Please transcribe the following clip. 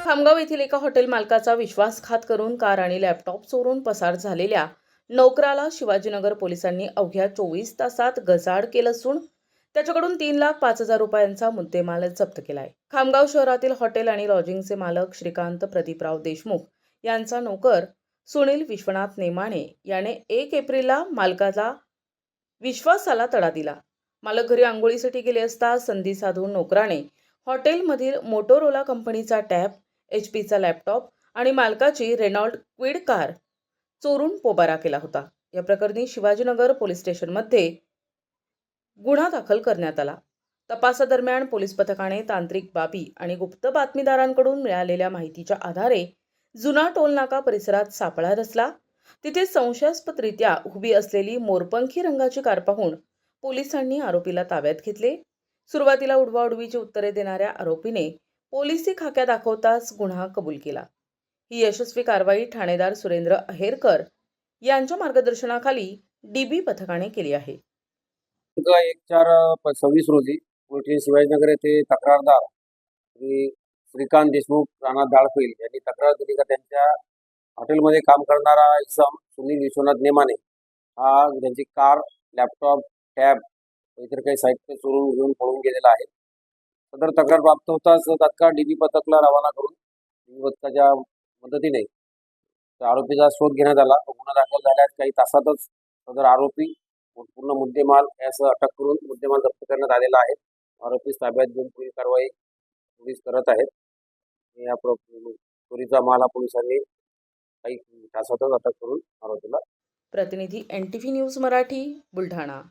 खामगाव येथील एका हॉटेल मालकाचा विश्वासघात करून कार आणि लॅपटॉप चोरून पसार झालेल्या नोकराला शिवाजीनगर पोलिसांनी अवघ्या 24 तासात गजाआड केलं असून त्याच्याकडून 3,05,000 रुपयांचा मुद्देमाल जप्त केला आहे. खामगाव शहरातील हॉटेल आणि लॉजिंगचे मालक श्रीकांत प्रदीपराव देशमुख यांचा नोकर सुनील विश्वनाथ नेमाणे याने 1 एप्रिलला मालकाला विश्वासाला तडा दिला. मालक घरी आंघोळीसाठी गेले असता संधी साधून नोकराने हॉटेलमधील मोटोरोला कंपनीचा टॅब, एचपीचा लॅपटॉप आणि मालकाची रेनॉल्ड क्विड कार चोरून पोबारा केला होता. या प्रकरणी शिवाजीनगर पोलीस स्टेशनमध्ये गुन्हा दाखल करण्यात आला. तपासादरम्यान पोलीस पथकाने तांत्रिक बाबी आणि गुप्त बातमीदारांकडून मिळालेल्या माहितीच्या आधारे जुना टोलनाका परिसरात सापळा रचला. तिथे संशयास्पदरित्या उभी असलेली मोरपंखी रंगाची कार पाहून पोलिसांनी आरोपीला ताब्यात घेतले. सुरुवातीला उडवाउडवीची उत्तरे देणाऱ्या आरोपीने पोलिसी खाक्या दाखवताच गुन्हा कबूल केला. ही यशस्वी कारवाई ठाणेदार सुरेंद्र अहेरकर यांच्या मार्गदर्शनाखाली डीबी पथकाने केली आहे. 1/4/26 रोजी पोलीस शिवाजीनगर येथे तक्रारदार श्रीकांत देशमुख राणा दाळफैल यांनी तक्रार दिली का त्यांच्या हॉटेलमध्ये काम करणारा इसम सुनील विश्वनाथ नेमाने हा त्यांची कार, लॅपटॉप, टॅब इतर काही साहित्य चोरून घेऊन पळून गेलेला आहे. सदर तक्रार प्राप्त होताच तात्काळ डीबी पथकला रवाना करून डीबी पथकाच्या मदतीने आरोपीचा शोध घेण्यात आला. गुन्हा दाखल झाल्यास काही तासातच सदर आरोपी पूर्ण मुद्देमाल यासह अटक करून मुद्देमाल जप्त करण्यात आलेला आहे. आरोपीस ताब्यात घेऊन पुढील कारवाई पोलीस करत आहेत. या चोरीचा माल हा पोलिसांनी काही तासातच अटक करून आरोपीला. प्रतिनिधी NTV न्यूज मराठी, बुलढाणा.